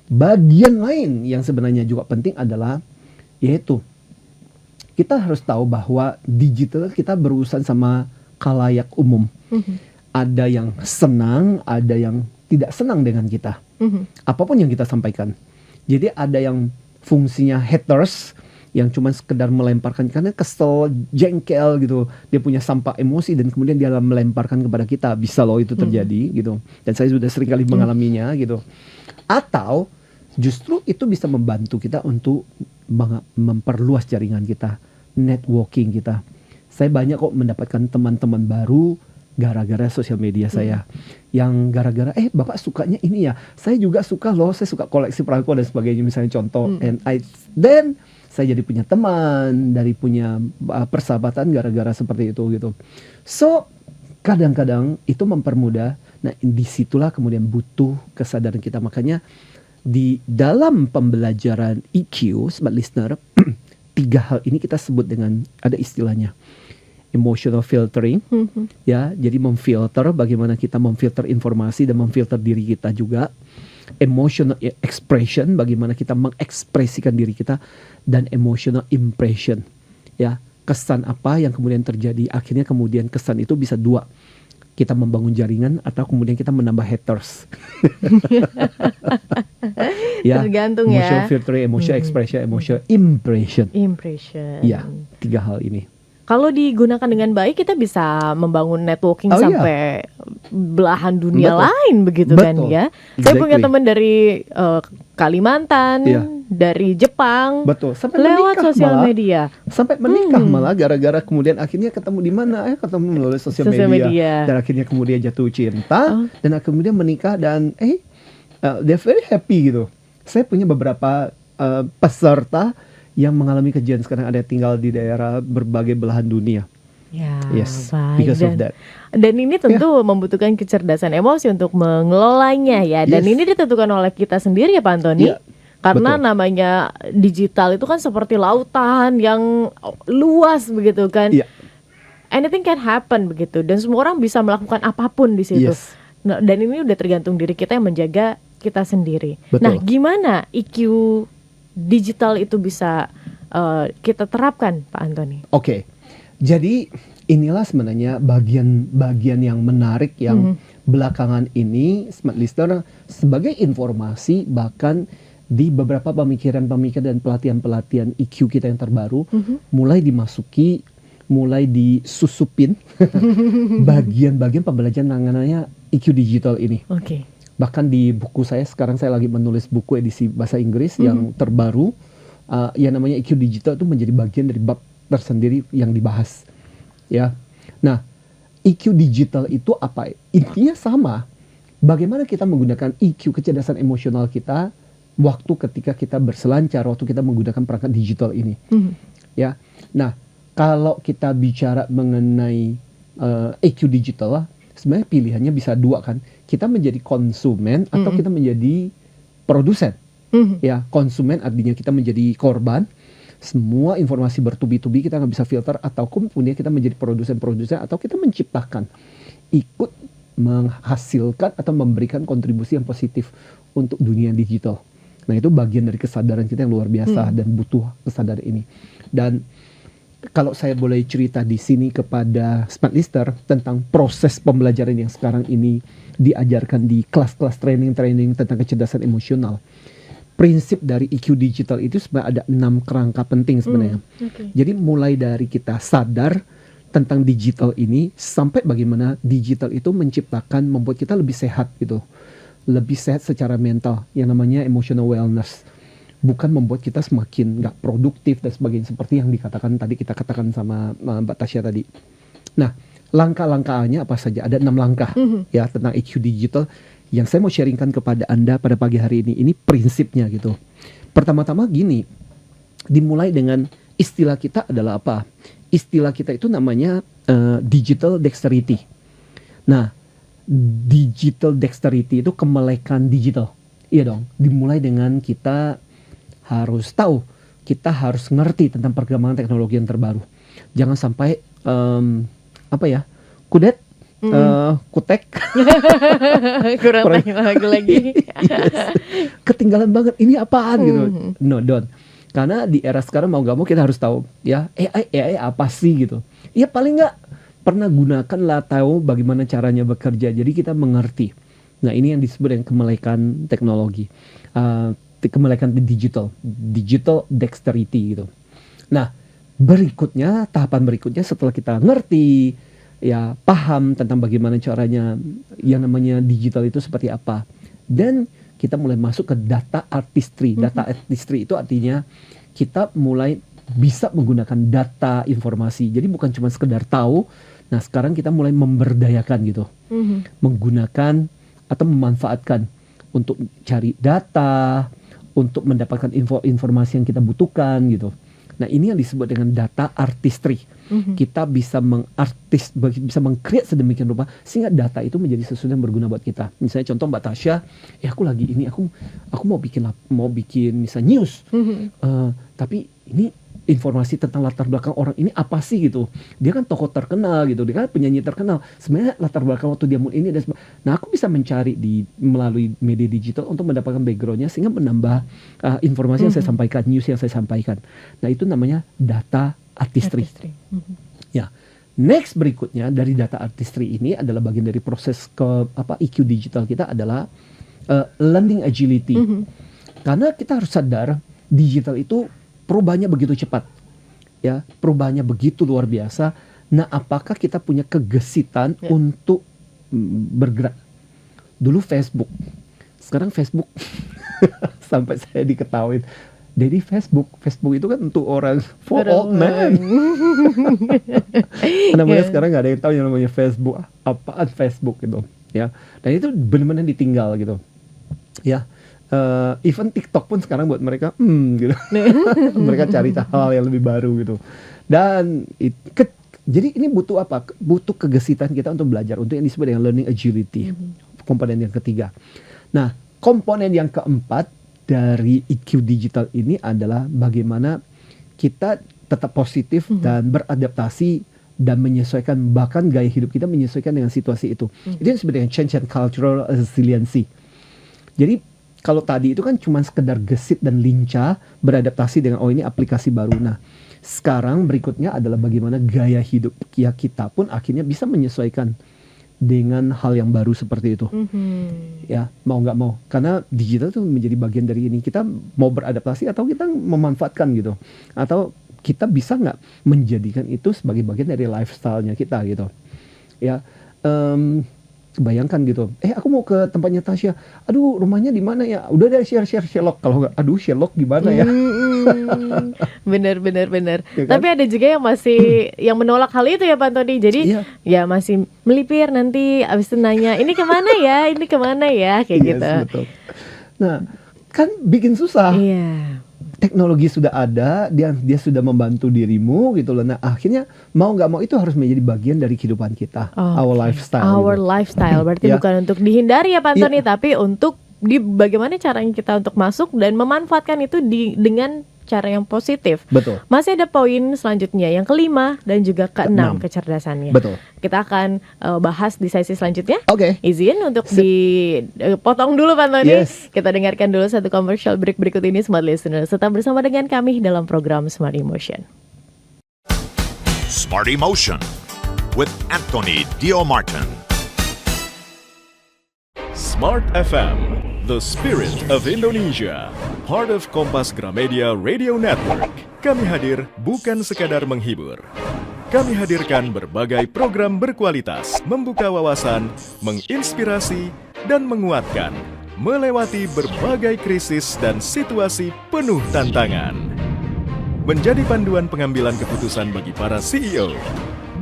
Bagian lain yang sebenarnya juga penting adalah yaitu kita harus tahu bahwa digital kita berurusan sama khalayak umum. Ada yang senang, ada yang tidak senang dengan kita. Apapun yang kita sampaikan. Jadi ada yang fungsinya haters, yang cuma sekedar melemparkan karena kesel, jengkel gitu, dia punya sampah emosi dan kemudian dia melemparkan kepada kita. Bisa loh itu terjadi gitu, dan saya sudah sering kali mengalaminya gitu. Atau justru itu bisa membantu kita untuk memperluas jaringan kita, networking kita. Saya banyak kok mendapatkan teman-teman baru gara-gara sosial media saya, yang gara-gara bapak sukanya ini ya, saya juga suka loh, saya suka koleksi perangko dan sebagainya misalnya contoh. And then saya jadi punya teman, dari punya persahabatan gara-gara seperti itu gitu. So, kadang-kadang itu mempermudah. Nah, disitulah kemudian butuh kesadaran kita. Makanya di dalam pembelajaran EQ, Smart Listener, 3 hal ini kita sebut dengan, ada istilahnya, emotional filtering. Ya, jadi memfilter, bagaimana kita memfilter informasi dan memfilter diri kita juga. emotional expression, bagaimana kita mengekspresikan diri kita, dan emotional impression. Ya, kesan apa yang kemudian terjadi, akhirnya kemudian kesan itu bisa dua. Kita membangun jaringan atau kemudian kita menambah haters. Ya, Tergantung emotional ya. filtering, emotional expression, emotional impression. Impression. Ya, 3 hal ini. Kalau digunakan dengan baik, kita bisa membangun networking Oh, iya. sampai belahan dunia Betul. lain begitu kan Betul. ya. Saya punya Exactly. teman dari Kalimantan, Iya. dari Jepang, Betul, sampai lewat menikah sosial malah. media. Sampai menikah malah gara-gara kemudian akhirnya ketemu di mana? Ketemu melalui sosial Sosial media. media. Dan akhirnya kemudian jatuh cinta dan kemudian menikah dan they're very happy gitu. Saya punya beberapa peserta yang mengalami kejadian sekarang ada yang tinggal di daerah berbagai belahan dunia. Ya, Yes, baik. because of that. Dan ini tentu membutuhkan kecerdasan emosi untuk mengelolanya ya. Dan Yes. ini ditentukan oleh kita sendiri ya Pak Antoni. Iya, Karena betul. namanya digital itu kan seperti lautan yang luas begitu kan. Iya. Anything can happen begitu. Dan semua orang bisa melakukan apapun di situ. Yes. Nah, dan ini udah tergantung diri kita yang menjaga kita sendiri. Betul. Nah, gimana EQ digital itu bisa kita terapkan Pak Antoni? Oke. Jadi inilah sebenarnya bagian yang menarik yang belakangan ini Smart Listener sebagai informasi, bahkan di beberapa pemikiran-pemikiran dan pelatihan-pelatihan EQ kita yang terbaru mulai dimasuki, mulai disusupin bagian-bagian pembelajaran namanya EQ digital ini. Oke. Bahkan di buku saya sekarang saya lagi menulis buku edisi bahasa Inggris yang terbaru, yang namanya EQ digital itu menjadi bagian dari bab tersendiri yang dibahas. Ya, nah EQ digital itu apa? Intinya sama. Bagaimana kita menggunakan EQ kecerdasan emosional kita waktu ketika kita berselancar, waktu kita menggunakan perangkat digital ini. Ya, nah kalau kita bicara mengenai EQ digital, sebenarnya pilihannya bisa dua kan. Kita menjadi konsumen atau kita menjadi produsen. Ya, konsumen artinya kita menjadi korban. Semua informasi bertubi-tubi kita nggak bisa filter, atau kemudian kita menjadi produsen-produsen atau kita menciptakan, ikut menghasilkan atau memberikan kontribusi yang positif untuk dunia digital. Nah, itu bagian dari kesadaran kita yang luar biasa dan butuh kesadaran ini. Dan kalau saya boleh cerita di sini kepada Smart Listener tentang proses pembelajaran yang sekarang ini diajarkan di kelas-kelas training tentang kecerdasan emosional. Prinsip dari EQ digital itu sebenarnya ada 6 kerangka penting sebenarnya. Jadi mulai dari kita sadar tentang digital ini sampai bagaimana digital itu menciptakan, membuat kita lebih sehat gitu. Lebih sehat secara mental, yang namanya emotional wellness. Bukan membuat kita semakin nggak produktif dan sebagainya, seperti yang dikatakan tadi, kita katakan sama Mbak Tasya tadi. Nah, langkah-langkahnya apa saja? Ada 6 langkah ya tentang EQ digital yang saya mau sharingkan kepada Anda pada pagi hari ini. Ini prinsipnya gitu. Pertama-tama gini, dimulai dengan istilah kita adalah apa? Istilah kita itu namanya digital dexterity. Nah, digital dexterity itu kemelekan digital. Iya dong, dimulai dengan kita harus tahu, kita harus ngerti tentang perkembangan teknologi yang terbaru. Jangan sampai kudet, kutek, Kurang tanya lagu lagi. yes, ketinggalan banget. Ini apaan gitu? No, don't. Karena di era sekarang mau gak mau kita harus tahu ya AI apa sih gitu. Ya paling nggak pernah gunakan lah, tahu bagaimana caranya bekerja. Jadi kita mengerti. Nah, ini yang disebut dengan kemelekan teknologi, kemelekan digital dexterity gitu. Nah, berikutnya, tahapan berikutnya setelah kita ngerti, ya paham tentang bagaimana caranya yang namanya digital itu seperti apa, dan kita mulai masuk ke data artistry. Data artistry itu artinya kita mulai bisa menggunakan data informasi. Jadi bukan cuma sekedar tahu. Nah, sekarang kita mulai memberdayakan gitu, menggunakan atau memanfaatkan untuk cari data, untuk mendapatkan informasi yang kita butuhkan gitu. Nah, ini yang disebut dengan data artistry. Kita bisa bisa meng-create sedemikian rupa sehingga data itu menjadi sesuatu yang berguna buat kita. Misalnya contoh Mbak Tasya, aku lagi ini, aku mau bikin misalnya news, tapi ini informasi tentang latar belakang orang ini apa sih gitu. Dia kan tokoh terkenal gitu, dia kan penyanyi terkenal. Sebenarnya latar belakang waktu dia ini dan nah aku bisa mencari melalui media digital untuk mendapatkan backgroundnya sehingga menambah informasi yang saya sampaikan, news yang saya sampaikan. Nah itu namanya data artistry. Ya. Next berikutnya dari data artistry ini adalah bagian dari proses EQ digital kita adalah learning agility. Karena kita harus sadar digital itu perubahannya begitu cepat. Ya, perubahannya begitu luar biasa. Nah, apakah kita punya kegesitan untuk bergerak? Dulu Facebook. Sekarang Facebook sampai saya diketawain. Jadi Facebook itu kan untuk orang for old man. Namanya sekarang nggak ada yang tahu yang namanya Facebook. Apaan Facebook gitu, ya. Dan itu benar-benar ditinggal gitu, ya. Even TikTok pun sekarang buat mereka, gitu. Mereka cari hal yang lebih baru gitu. Dan jadi ini butuh apa? Butuh kegesitan kita untuk belajar, untuk yang disebut dengan learning agility. Komponen yang ketiga. Nah, komponen yang keempat dari EQ digital ini adalah bagaimana kita tetap positif dan beradaptasi dan menyesuaikan, bahkan gaya hidup kita menyesuaikan dengan situasi itu. Itu yang disebut dengan change and cultural resiliency. Jadi kalau tadi itu kan cuma sekedar gesit dan lincah beradaptasi dengan ini aplikasi baru. Nah, sekarang berikutnya adalah bagaimana gaya hidup kita pun akhirnya bisa menyesuaikan dengan hal yang baru seperti itu. Ya, mau nggak mau. Karena digital itu menjadi bagian dari ini. Kita mau beradaptasi atau kita memanfaatkan gitu. Atau kita bisa nggak menjadikan itu sebagai bagian dari lifestyle-nya kita gitu. Ya, bayangkan gitu, aku mau ke tempatnya Tasya, aduh rumahnya di mana ya, udah deh share Sherlock, kalau nggak, aduh Sherlock gimana ya. Bener. Ya kan? Tapi ada juga yang masih yang menolak hal itu ya Pak Antoni. Jadi ya masih melipir, nanti abis itu nanya ini kemana ya, kayak Yes, gitu. Betul. Nah, kan bikin susah. Iya. Teknologi sudah ada, dia sudah membantu dirimu gitu loh. Nah, akhirnya mau nggak mau itu harus menjadi bagian dari kehidupan kita, our lifestyle. Our gitu. lifestyle berarti Ya. bukan untuk dihindari ya Pak Antoni, Ya. tapi untuk bagaimana caranya kita untuk masuk dan memanfaatkan itu dengan cara yang positif. Betul. Masih ada poin selanjutnya yang kelima dan juga keenam kecerdasannya. Betul. Kita akan bahas di sesi selanjutnya. Oke. Izin untuk dipotong dulu Pak Antoni. Yes. Kita dengarkan dulu satu commercial break berikut ini Smart Listeners. Tetap bersama dengan kami dalam program Smart Emotion. Smart Emotion with Anthony Dio Martin. Smart FM, the spirit of Indonesia. Part of Kompas Gramedia Radio Network. Kami hadir bukan sekadar menghibur. Kami hadirkan berbagai program berkualitas, membuka wawasan, menginspirasi, dan menguatkan, melewati berbagai krisis dan situasi penuh tantangan. Menjadi panduan pengambilan keputusan bagi para CEO,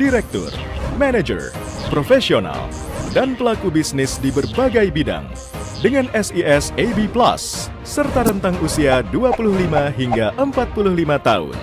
direktur, manajer, profesional, dan pelaku bisnis di berbagai bidang dengan SIS AB Plus serta rentang usia 25 hingga 45 tahun.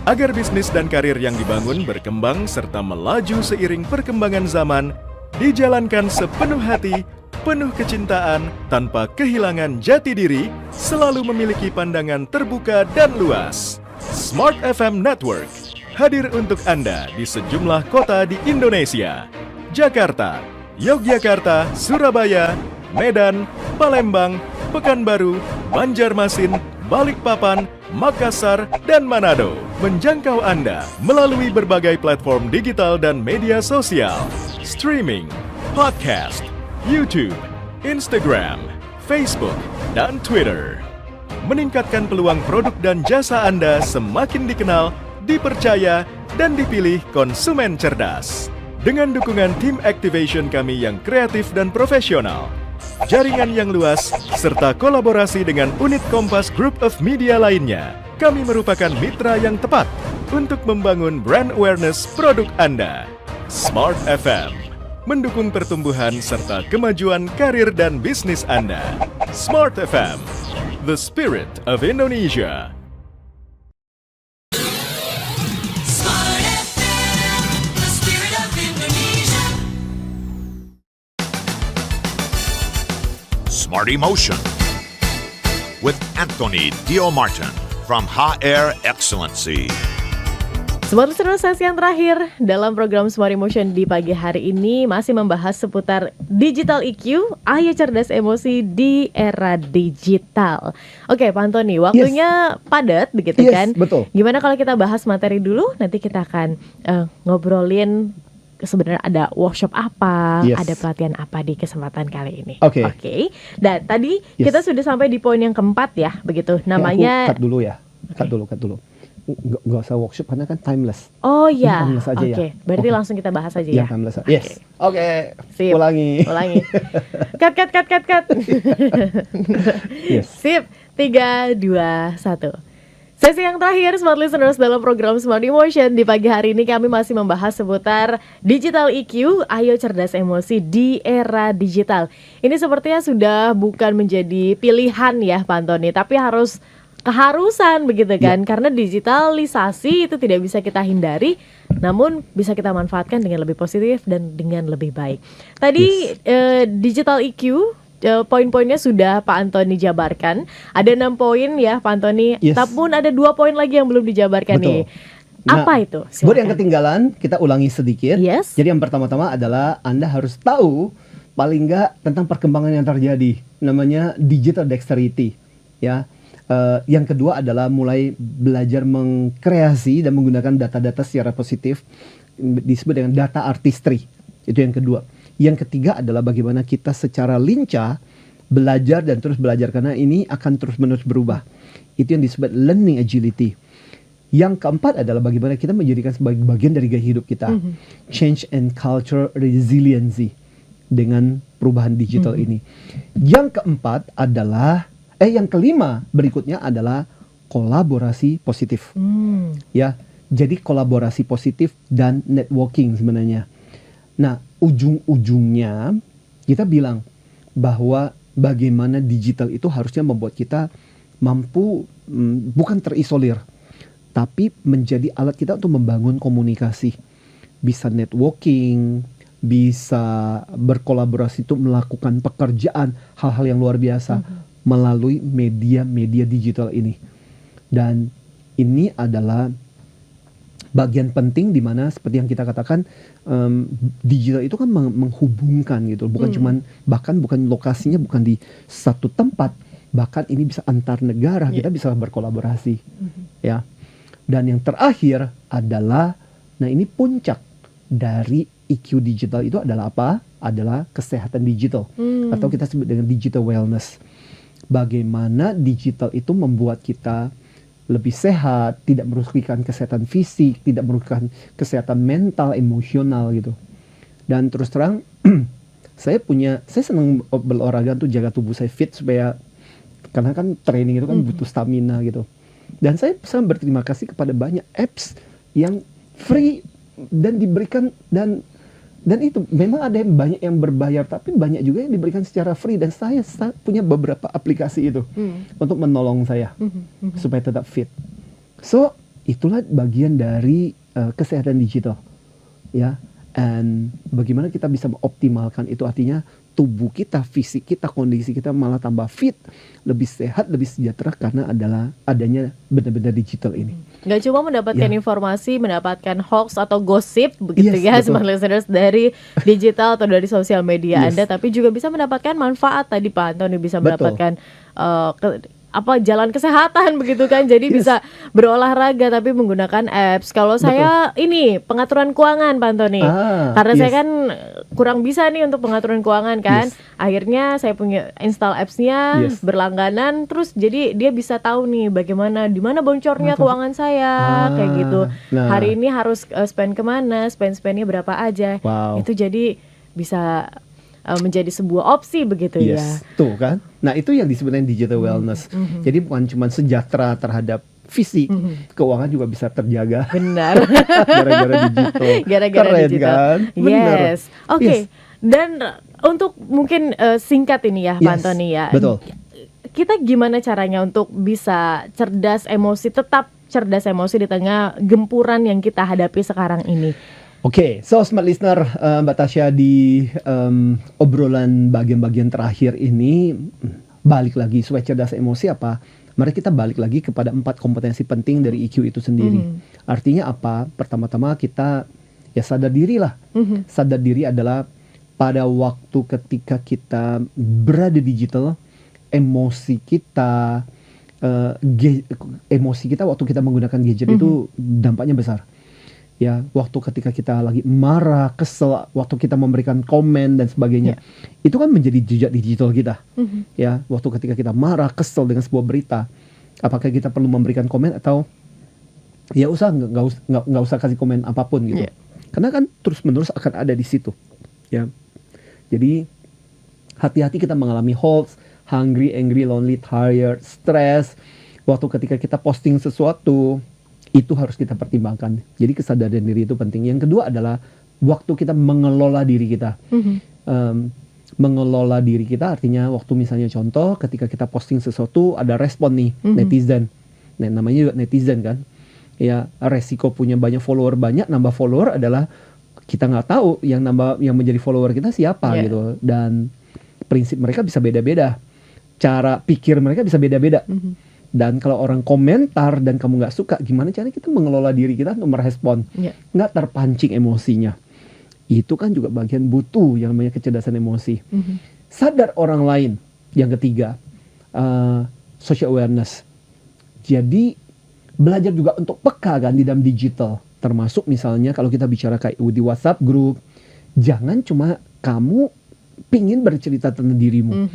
Agar bisnis dan karir yang dibangun berkembang serta melaju seiring perkembangan zaman, dijalankan sepenuh hati, penuh kecintaan, tanpa kehilangan jati diri, selalu memiliki pandangan terbuka dan luas. Smart FM Network hadir untuk Anda di sejumlah kota di Indonesia. Jakarta, Yogyakarta, Surabaya, Medan, Palembang, Pekanbaru, Banjarmasin, Balikpapan, Makassar, dan Manado. Menjangkau Anda melalui berbagai platform digital dan media sosial, streaming, podcast, YouTube, Instagram, Facebook, dan Twitter. Meningkatkan peluang produk dan jasa Anda semakin dikenal, dipercaya, dan dipilih konsumen cerdas. Dengan dukungan tim activation kami yang kreatif dan profesional, jaringan yang luas, serta kolaborasi dengan unit Kompas Group of Media lainnya, kami merupakan mitra yang tepat untuk membangun brand awareness produk Anda. Smart FM, mendukung pertumbuhan serta kemajuan karir dan bisnis Anda. Smart FM, the spirit of Indonesia. Smart FM, the spirit of Indonesia. Smart Emotion with Anthony Dio Martin. from HR Excellency. Smart Listener, sesi yang terakhir dalam program Smart Emotion di pagi hari ini masih membahas seputar digital EQ, ayo cerdas emosi di era digital. Oke, Pak Antoni, waktunya padat begitu Yes, kan? betul. Gimana kalau kita bahas materi dulu, nanti kita akan ngobrolin sebenarnya ada workshop apa, Yes. ada pelatihan apa di kesempatan kali ini. Oke. Dan tadi Yes. kita sudah sampai di poin yang keempat ya, begitu. Aku Namanya cut dulu ya. Cut dulu. Nggak usah workshop karena kan timeless. Oh ya, Timeless aja ya. oke. Berarti Oke. langsung kita bahas aja ya. Yang timeless. Yes. Oke. Sip. Ulangi. Cut. Yes. Sip. 3, 2, 1. Sesi yang terakhir Smart Listeners dalam program Smart Emotion di pagi hari ini kami masih membahas seputar digital EQ, ayo cerdas emosi di era digital. Ini sepertinya sudah bukan menjadi pilihan ya Pak Antoni, tapi harus keharusan begitu kan, karena digitalisasi itu tidak bisa kita hindari, namun bisa kita manfaatkan dengan lebih positif dan dengan lebih baik. Tadi digital EQ, poin-poinnya sudah Pak Antoni jabarkan. Ada 6 poin ya Pak Antoni, Yes. namun ada 2 poin lagi yang belum dijabarkan Betul. nih. Apa itu? Buat yang Silakan. ketinggalan, kita ulangi sedikit. Yes. Jadi yang pertama-tama adalah Anda harus tahu paling nggak tentang perkembangan yang terjadi. Namanya digital dexterity. Ya. Yang kedua adalah mulai belajar mengkreasi dan menggunakan data-data secara positif, disebut dengan data artistry. Itu yang kedua. Yang ketiga adalah bagaimana kita secara lincah belajar dan terus belajar, karena ini akan terus-menerus berubah. Itu yang disebut learning agility. Yang keempat adalah bagaimana kita menjadikan sebagai bagian dari gaya hidup kita. Change and culture resiliency dengan perubahan digital ini. Yang keempat adalah yang kelima berikutnya adalah kolaborasi positif. Ya, jadi kolaborasi positif dan networking sebenarnya. Nah, ujung-ujungnya kita bilang bahwa bagaimana digital itu harusnya membuat kita mampu bukan terisolir, tapi menjadi alat kita untuk membangun komunikasi. Bisa networking, bisa berkolaborasi untuk melakukan pekerjaan, hal-hal yang luar biasa melalui media-media digital ini. Dan ini adalah bagian penting di mana seperti yang kita katakan, digital itu kan menghubungkan gitu, bukan cuman, bahkan bukan lokasinya bukan di satu tempat, bahkan ini bisa antar negara, kita bisa berkolaborasi. Ya. Dan yang terakhir adalah, nah ini puncak dari EQ digital itu adalah apa? Adalah kesehatan digital, atau kita sebut dengan digital wellness. Bagaimana digital itu membuat kita lebih sehat, tidak merugikan kesehatan fisik, tidak merugikan kesehatan mental, emosional gitu. Dan terus terang, saya senang berolahraga untuk jaga tubuh saya fit, supaya, karena kan training itu kan butuh stamina gitu. Dan saya sangat berterima kasih kepada banyak apps yang free dan diberikan, dan itu memang ada yang banyak yang berbayar, tapi banyak juga yang diberikan secara free, dan saya punya beberapa aplikasi itu untuk menolong saya supaya tetap fit. So itulah bagian dari kesehatan digital, ya. And bagaimana kita bisa mengoptimalkan itu, artinya tubuh kita, fisik kita, kondisi kita malah tambah fit, lebih sehat, lebih sejahtera karena adanya benar-benar digital ini. Nggak cuma mendapatkan Ya. informasi, mendapatkan hoax atau gosip begitu Yes, ya betul. Smart Listeners dari digital atau dari sosial media Yes. Anda, tapi juga bisa mendapatkan manfaat tadi Pak Antoni, bisa Betul. mendapatkan jalan kesehatan begitu kan. Jadi Yes. bisa berolahraga tapi menggunakan apps. Kalau saya ini pengaturan keuangan Pak Antoni. Karena saya yes. kan kurang bisa nih untuk pengaturan keuangan kan. Yes. Akhirnya saya punya install apps-nya, Yes. berlangganan, terus jadi dia bisa tahu nih bagaimana, di mana boncornya keuangan saya, kayak gitu. Nah. Hari ini harus spend kemana, spendnya berapa aja. Wow. Itu jadi bisa menjadi sebuah opsi begitu ya. Yes, tuh kan. Nah itu yang disebutkan digital wellness. Jadi bukan cuma sejahtera terhadap fisik, keuangan juga bisa terjaga Benar. gara-gara digital. Gara-gara Keren digital. kan? Bener. Yes. Oke. Yes. Dan untuk mungkin singkat ini ya, Pak Yes, Antoni ya. betul. Kita gimana caranya untuk bisa cerdas emosi, tetap cerdas emosi di tengah gempuran yang kita hadapi sekarang ini? Oke, so smart listener, Mbak Tasya, di obrolan bagian-bagian terakhir ini balik lagi supaya cerdas emosi apa? Mari kita balik lagi kepada 4 kompetensi penting dari EQ itu sendiri. Artinya apa? Pertama-tama kita ya sadar diri lah. Sadar diri adalah pada waktu ketika kita berada digital, emosi kita waktu kita menggunakan gadget itu dampaknya besar. Ya, waktu ketika kita lagi marah, kesel, waktu kita memberikan komen dan sebagainya, itu kan menjadi jejak digital kita. Ya, waktu ketika kita marah, kesel dengan sebuah berita, apakah kita perlu memberikan komen atau ya nggak usah kasih komen apapun gitu. Karena kan terus menerus akan ada di situ. Ya, jadi hati-hati kita mengalami holds, hungry, angry, lonely, tired, stress. Waktu ketika kita posting sesuatu, itu harus kita pertimbangkan. Jadi kesadaran diri itu penting. Yang kedua adalah waktu kita mengelola diri kita. Mengelola diri kita artinya waktu misalnya contoh ketika kita posting sesuatu ada respon nih netizen. Nah, namanya juga netizen kan. Ya, resiko punya banyak follower, nambah follower adalah kita nggak tahu yang menjadi follower kita siapa gitu. Dan prinsip mereka bisa beda-beda. Cara pikir mereka bisa beda-beda. Dan kalau orang komentar dan kamu nggak suka, gimana caranya kita mengelola diri kita untuk merespon, nggak terpancing emosinya. Itu kan juga bagian butuh yang namanya kecerdasan emosi. Sadar orang lain. Yang ketiga, social awareness. Jadi belajar juga untuk peka kan di dalam digital. Termasuk misalnya kalau kita bicara kayak di WhatsApp group, jangan cuma kamu pingin bercerita tentang dirimu.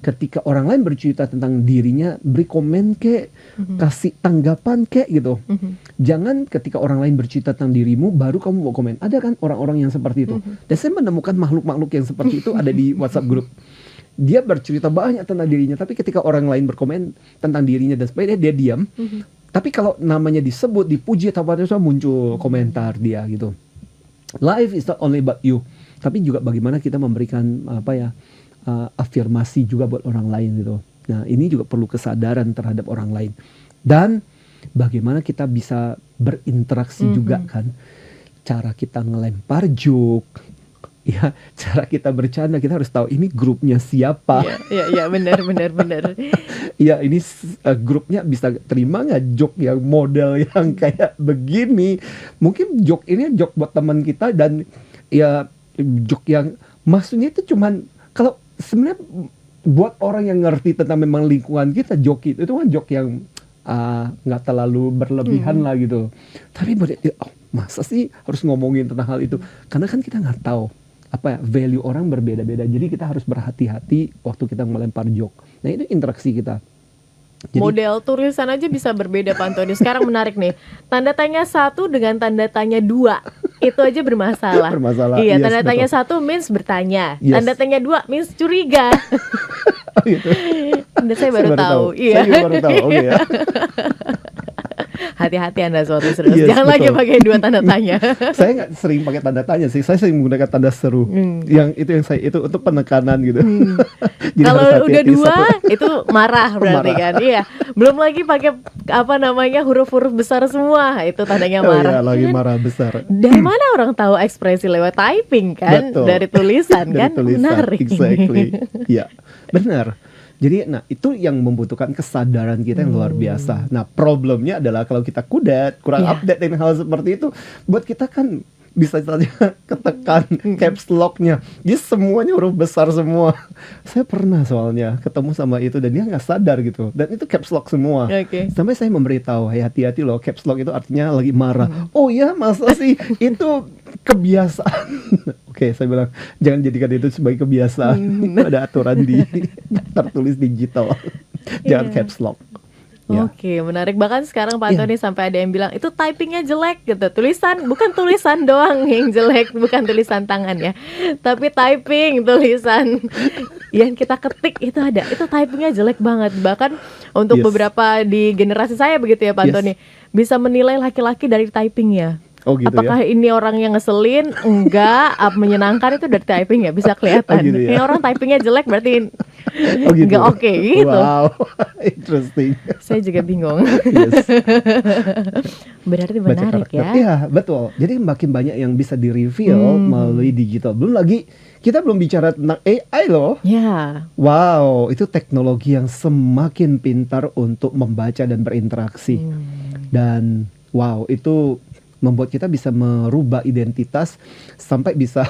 Ketika orang lain bercerita tentang dirinya, beri komen kek, kasih tanggapan kek gitu. Jangan ketika orang lain bercerita tentang dirimu, baru kamu mau komen. Ada kan orang-orang yang seperti itu. Dan saya menemukan makhluk-makhluk yang seperti itu ada di WhatsApp group. Dia bercerita banyak tentang dirinya, tapi ketika orang lain berkomen tentang dirinya dan sebagainya, dia diam. Tapi kalau namanya disebut, dipuji atau apa itu muncul komentar dia gitu. Life is not only about you, tapi juga bagaimana kita memberikan afirmasi juga buat orang lain gitu. Nah, ini juga perlu kesadaran terhadap orang lain. Dan bagaimana kita bisa berinteraksi juga kan. Cara kita ngelempar joke, ya, cara kita bercanda, kita harus tahu ini grupnya siapa. Iya, benar. Ya, ini grupnya bisa terima nggak joke yang model yang kayak begini. Mungkin joke ini joke buat teman kita dan ya joke yang maksudnya itu cuman kalau sebenarnya buat orang yang ngerti tentang memang lingkungan kita, joke itu kan joke yang nggak terlalu berlebihan lah gitu. Tapi masa sih harus ngomongin tentang hal itu? Karena kan kita nggak tahu value orang berbeda-beda. Jadi kita harus berhati-hati waktu kita melempar joke. Nah, itu interaksi kita. Jadi, model tulisan aja bisa berbeda Pak Antoni. Sekarang menarik nih, tanda tanya 1 dengan tanda tanya 2 itu aja bermasalah. Iya, tanda tanya 1 means bertanya, tanda tanya 2 means curiga. Gitu. Saya baru tahu. Iya. Saya juga baru tahu. Oke ya. Hati-hati Anda sobat listeners, Yes, jangan betul. lagi pakai 2 tanda tanya. Saya nggak sering pakai tanda tanya sih, saya sering menggunakan tanda seru. Yang itu untuk penekanan gitu. Jadi Kalau harus udah hati-hati 2 itu marah berarti Marah. kan. Iya. Belum lagi pakai huruf-huruf besar semua, itu tandanya marah. Iya, lagi Kan marah besar. dari mana orang tahu ekspresi lewat typing kan? Betul. Dari tulisan Dari kan? tulisan, Menarik. exactly. Iya, benar. Jadi, itu yang membutuhkan kesadaran kita yang luar biasa. Nah, problemnya adalah kalau kita kudet, kurang Iya. update dengan hal seperti itu, buat kita kan bisa saja ketekan caps lock-nya. Jadi semuanya huruf besar semua. Saya pernah soalnya ketemu sama itu dan dia nggak sadar gitu. Dan itu caps lock semua. Oke. Sampai saya memberitahu, hati-hati loh, caps lock itu artinya lagi marah. Oh ya, masa sih? Itu kebiasaan. Oke, saya bilang jangan jadikan itu sebagai kebiasaan. Itu ada aturan di tertulis digital. Jangan caps lock. Ya. Oke, menarik. Bahkan sekarang Pak Iya. Antoni sampai ada yang bilang itu typingnya jelek gitu. Bukan tulisan doang yang jelek, bukan tulisan tangan ya, tapi typing tulisan yang kita ketik itu typingnya jelek banget. Bahkan untuk Yes. beberapa di generasi saya begitu ya Pak Yes. Antoni, bisa menilai laki-laki dari typingnya. Oh gitu Apakah ya. ini orang yang ngeselin, enggak, menyenangkan itu dari typing ya bisa kelihatan. Oh gitu ya. Ini orang typingnya jelek berarti Oh gitu. Nggak oke gitu. Wow, interesting. Saya juga bingung. Yes. Berarti Baca menarik karakter. ya. Iya, betul. Jadi makin banyak yang bisa di-reveal melalui digital. Belum lagi kita belum bicara tentang AI loh. Ya. Wow, itu teknologi yang semakin pintar untuk membaca dan berinteraksi. Dan wow, itu membuat kita bisa merubah identitas sampai bisa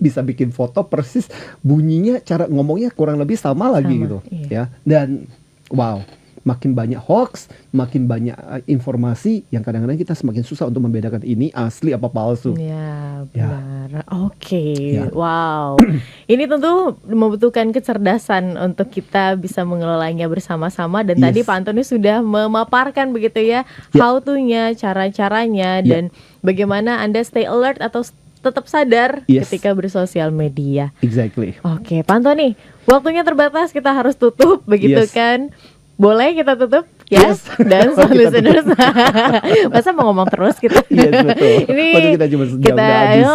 bisa bikin foto persis bunyinya, cara ngomongnya kurang lebih sama lagi Sama, gitu iya. ya. Dan wow, makin banyak hoax, makin banyak informasi yang kadang-kadang kita semakin susah untuk membedakan ini asli apa palsu. Ya, Ya. benar. Oke. Ya. Wow. Ini tentu membutuhkan kecerdasan untuk kita bisa mengelolanya bersama-sama dan tadi Yes. Pak Antoni sudah memaparkan begitu ya, how to-nya, cara-caranya Ya. dan bagaimana Anda stay alert atau tetap sadar Yes. ketika bersosial media. Exactly. Oke, Pak Antoni, waktunya terbatas, kita harus tutup begitu Yes. kan? Boleh kita tutup ya? Yes. Dan Kita listeners, masa mau ngomong terus kita? Yes, betul. Ini Waktu kita cuma sejam, kita, udah habis.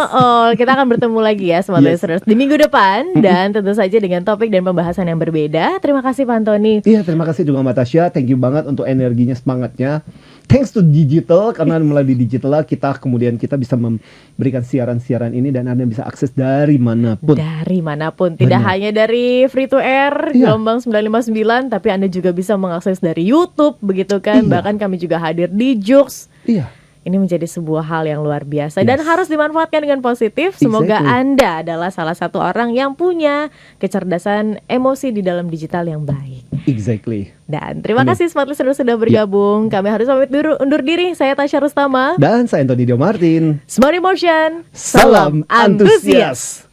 kita akan bertemu lagi ya smart Yes. listeners di minggu depan dan tentu saja dengan topik dan pembahasan yang berbeda. Terima kasih Pak Antoni. Iya, terima kasih juga Mbak Tasya. Thank you banget untuk energinya, semangatnya. Thanks to digital, karena melalui digital lah kita kemudian kita bisa memberikan siaran-siaran ini dan Anda bisa akses dari manapun. Dari manapun, tidak Benar. hanya dari free to air Iya. gelombang 959, tapi Anda juga bisa mengakses dari YouTube begitu kan. Iya. Bahkan kami juga hadir di Joox. Iya. Ini menjadi sebuah hal yang luar biasa dan Yes. harus dimanfaatkan dengan positif. Semoga Exactly. Anda adalah salah satu orang yang punya kecerdasan emosi di dalam digital yang baik. Exactly. Dan terima Amin. kasih smart listeners sudah bergabung. Kami harus pamit dulu, undur diri. Saya Tasya Rustama. Dan saya Anthony Dio Martin. Smart Emotion. Salam antusias.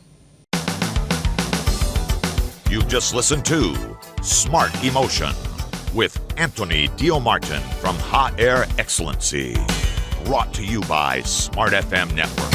You've just listened to Smart Emotion with Anthony Diomartin from Hot Air Excellency. Brought to you by Smart FM Network.